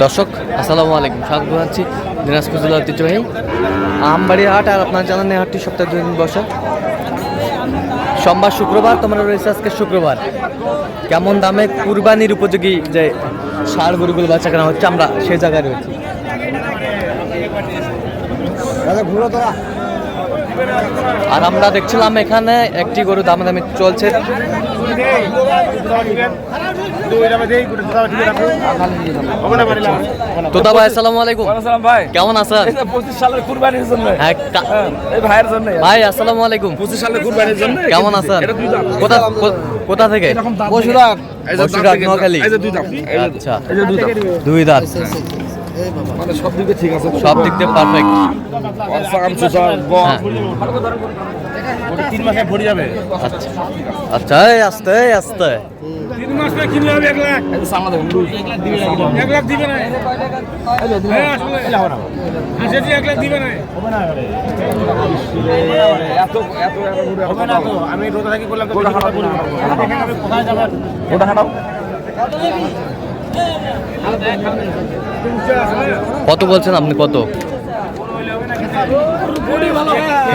দর্শক আসসালামু আলাইকুম, স্বাগত জানাচ্ছি দিনাজপুর জেলার ঐতিহ্যবাহী আমবাড়ির হাট। আর আপনার জানেন এই হাটটি সপ্তাহে 2 দিন বসে, সোমবার শুক্রবার। তোমরা রয়েছে আজকে শুক্রবার। কেমন দামে কুরবানির উপযোগী যে ষাঁড় গরুগুলো বাচ্চা কেনা হচ্ছে, আমরা সেই জায়গায় রয়েছি। আর আমরা দেখছিলাম এখানে একটি গরু দামাদামি চলছে। তোতা ভাই আসসালামু আলাইকুম। ভাই কেমন আছেন? 25 সালের কুরবানির জন্য। হ্যাঁ এই ভাইয়ের জন্য। ভাই আসসালামু আলাইকুম। 25 সালের কুরবানির জন্য। কেমন আছেন? কোথা থেকে? বসুরহাট। বসুরহাট নোয়াখালী। এই যে দুই দাঁত। আচ্ছা, এই যে দুই দাঁত। দুই দাঁত। মানে সব দিকে ঠিক আছে, সব দিক দিয়ে পারফেক্ট। সাকাম সুসার গম 3 মাসে ভরে যাবে। আচ্ছা আচ্ছা, এই আস্তে আস্তে 3 মাস পরে কিনলে হবে 1 লাখ। এই যে সামনে দেখুন 1 লাখ দিবে না। হ্যাঁ আসলে আসে যে 1 লাখ দিবে না। হবে না এত এত হবে না তো। আমি রোজা থাকি করলাম তো দেখেন আমি কোথায় যাব। ওটা হাঁটাও। কত বলছেন আপনি? কত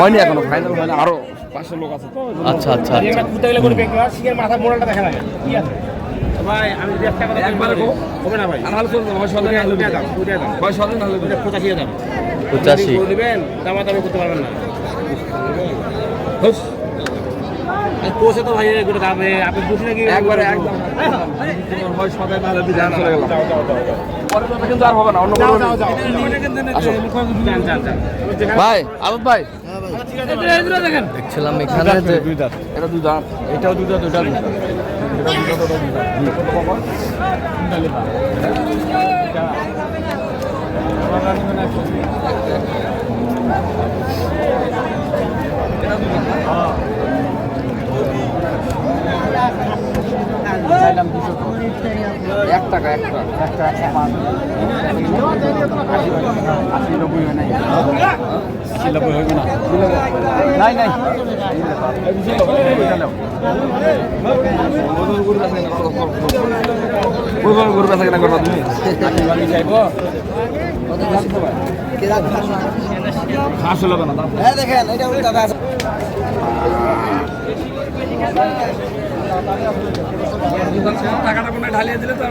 হয়নি এখনো, ফাইনাল হয়নি, আরো 500 লোক আছে। আচ্ছা আচ্ছা একটা আচ্ছা। কুতাইলে করে বেঁকে আর সিংহের মাথা মোড়াটা দেখা লাগে কি আছে ভাই। আমি যে একটা কথা একবারে কো হবে না ভাই। আনাল করব ভাই, সদাই আনলে দুইটা দাম ভাই, সদাই আনলে 85 দাম 85 করে দিবেন। দামাদামি করতে পারবেন না। হুস কোসে তো ভাই এগুলো দামে আপনি বুঝি নাকি একবারে একদম ভাই, সদাই আনলে বিধান চলে গেল। পরে তো কিন্তু আর হবে না, অন্য কোনো ভাই আলম ভাই দেখছিলাম এখানে যে এটা দুই দাঁত, এটাও দুটো দুটো এক টাকা নাই নাই গরু বেচা কেনা করবা তুমি? ঘাস হলো কেন? টাকাটা মনে ঢালিয়ে দিলে তো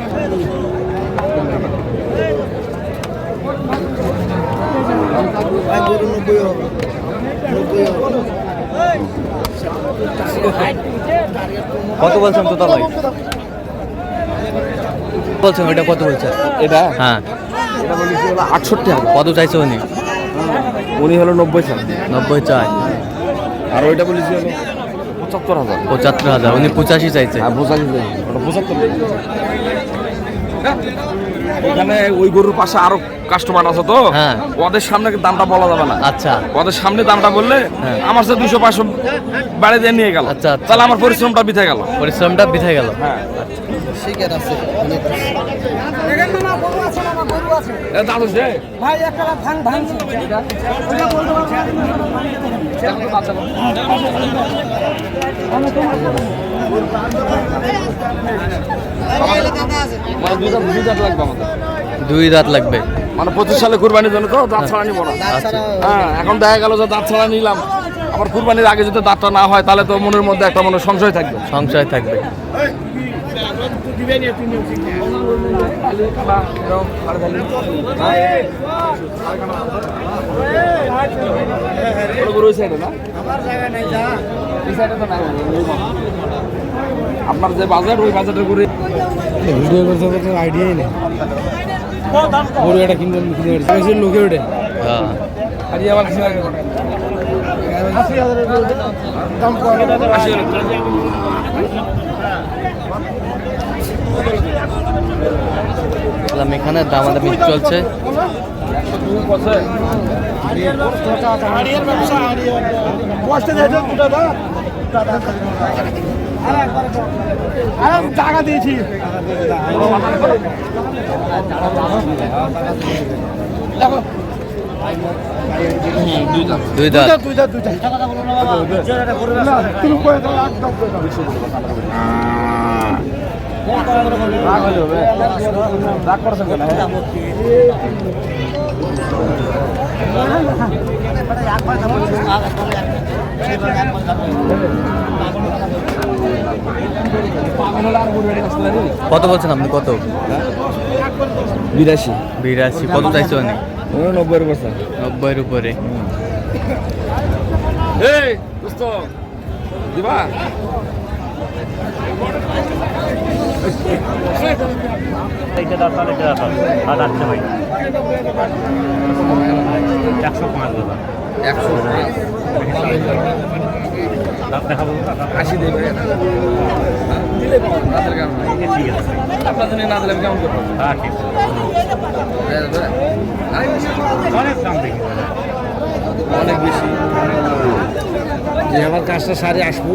কত বলছেন তোতা ভাই? বলছেন ওইটা কত বলছেন? এটা হ্যাঁ, এটা বলেছি হলো 68,000। কত চাইছে উনি? উনি হলো 90 চাল, 90 চাই। আর ওইটা বলেছি হলো 75,000। 75,000। উনি 85 চাইছে। হ্যাঁ 75, ওটা 75। এখানে ওই গরুর পাশে আরো কাস্টমার আছে তো, হ্যাঁ। ওদের সামনে দামটা বলা যাবে না। আচ্ছা ওদের সামনে দামটা বললে হ্যাঁ। আমার সাথে 200-500 বাড়ি দিয়ে নিয়ে গেল, আচ্ছা, আচ্ছা। তাহলে আমার পরিশ্রমটা বৃথা গেল। পরিশ্রমটা বৃথা গেল। হ্যাঁ শিকার আছে দাদু সে ভাই একটা ভাঙ মানে দুই দাঁত লাগবে আমাদের। 2 দাঁত লাগবে। মানে 25 সালে কুরবানির জন্য তো দাঁত ছাড়া নিব না। আচ্ছা হ্যাঁ, এখন দেখা গেল যে দাঁত ছাড়া নিলাম, আবার কুরবানির আগে যদি দাঁতটা না হয় তাহলে তো মনের মধ্যে একটা মনে সংশয় থাকবে। সংশয় থাকবে। আপনার যে বাজেট, ওই বাজেটের করে ভিডিও করতে করতে আইডিয়াই নেই। গরু একটা কিনতে লোকে ওঠে হ্যাঁ, আর আবার কিছু লাগে দাম এখানে দামাদামি চলছে। টাকা দিয়েছি। দুই দাঁত। রাগ হলে হবে রাগ করছেন কেন কত বলছেন আপনি? কত? 82 82। কত চাইছো অনেক? 90%। 90-এর উপরে। এই দোস্ত দিবা এইটা দরকার এটা দরকার আর আসছে ভাই 105 দাদা 105 দাঁত দেখাবো 80 দেবে দিলে না দিলে কেমন ঠিক আছে আপনার জন্য না দিলে আমি কেমন করবো হ্যাঁ ঠিক অনেক দাম দেখি অনেক বেশি যে আমার কাজটা সারি আসবো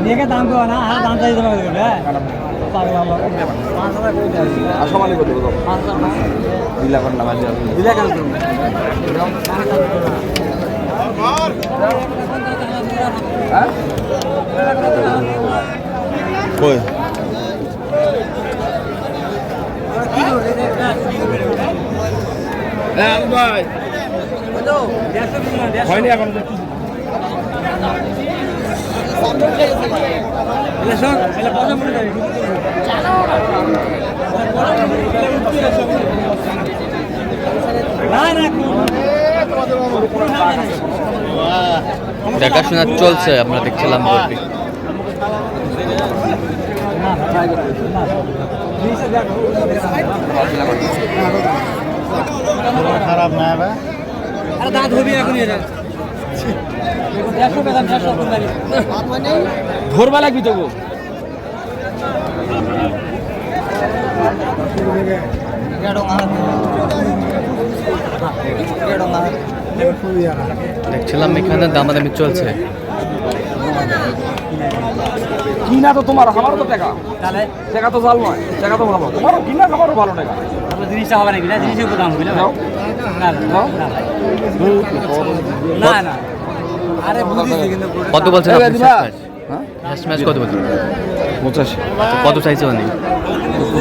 দেখে দাম দেওয়া না আর দাম চাই দেওয়া আসমানি কত কত বিলা করলাম আজ বিলা কেন কই ভাই হয়নি এখন দেখাশোনা চলছে, আমরা দেখছিলাম বলবি। খারাপ না আরে দাঁত হবি এখন ভোরবেলা লাগবি তো দেখছিলাম এখানে দামাদামি চলছে। কিনা তো তোমার, আমারও তো টাকা টাকা তো জাল নয়, টাকা তো ভালো, তোমারও কিনা খাবারও ভালো টাকা। জিনিসটা হবে নাকি না জিনিসের দাম হবে না নাও, নাও। না না আরে বুঝিছি কিন্তু কত বলছেন এই আপনি? দিবা? শেষ ম্যাচ কত বলছেন? 85 কত চাইছে অনেক?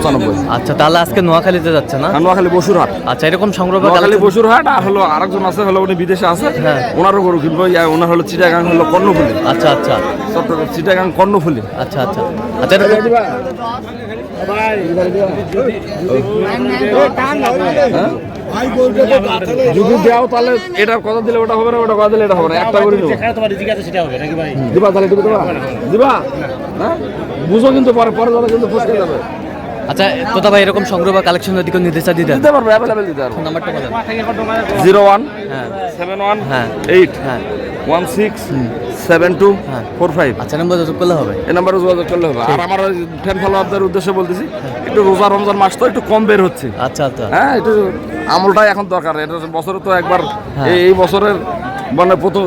95। আচ্ছা, তাহলে আজকে নোয়াখালীতে যাচ্ছে না? নোয়াখালী বসুরহাট, আচ্ছা, এরকম সংগ্রহ নোয়াখালী বসুরহাট। আর হলো আরেকজন আছে, হলো উনি বিদেশে আছে, হ্যাঁ। ওনারও গরু কিনবো। ওনার হলো চিটাগাং, হলো কর্ণফুলি। আচ্ছা আচ্ছা চট্টগ্রাম চিটাগাং কর্ণফুলি। আচ্ছা আচ্ছা আচ্ছা, এরকম- যদি দেও তাহলে এটার কথা দিলে ওটা হবে না, ওটা কথা দিলে এটা হবে না, একটা করে নেবো। তোমার রিজিক আছে সেটা হবে নাকি ভাই দিবা তাহলে দিবা, দিবা হ্যাঁ বুঝো, কিন্তু পরে পরে যাবে, কিন্তু ফুসকে যাবে। আচ্ছা তোতা ভাই, এরকম সংগ্রহ বা কালেকশন যদি কেউ নিতে চায় দিতেন? দিতে পারবো, অ্যাভেলেবেল দিতে পারবো। নাম্বারটা বলেন। 01 হ্যাঁ 71 হ্যাঁ 8 হ্যাঁ 16 72 হ্যাঁ। 45। আচ্ছা, নম্বর যোগাযোগ করলে হবে। এই নাম্বারে যোগাযোগ করলে হবে। আর আমার ফ্যান ফলোয়ারদের উদ্দেশ্যে বলতেছি, একটু রোজা রমজান মাস তো একটু কম বের হচ্ছে, আচ্ছা আচ্ছা হ্যাঁ, একটু আমলটাই এখন দরকার। এটা বছরে তো একবার, হ্যাঁ। এই বছরের মানে প্রথম,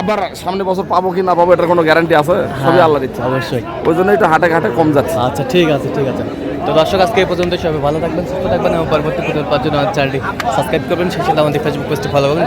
আবার সামনে বছর পাবো কি না পাবো এটার কোনো গ্যারান্টি আছে? সবই হ্যাঁ, আল্লাহর ইচ্ছা। অবশ্যই। ওই জন্য একটু হাটে ঘাটে কম যাচ্ছে। আচ্ছা, ঠিক আছে ঠিক আছে। তো দর্শক, আজকে এই পর্যন্ত। সবাই ভালো থাকবেন, সুস্থ থাকবেন এবং পরবর্তী প্রতিদিন পাওয়ার জন্য আমার চ্যানেলটি সাবস্ক্রাইব করবেন। সেই সাথে আমাদের ফেসবুক পেজটি ফলো করবেন।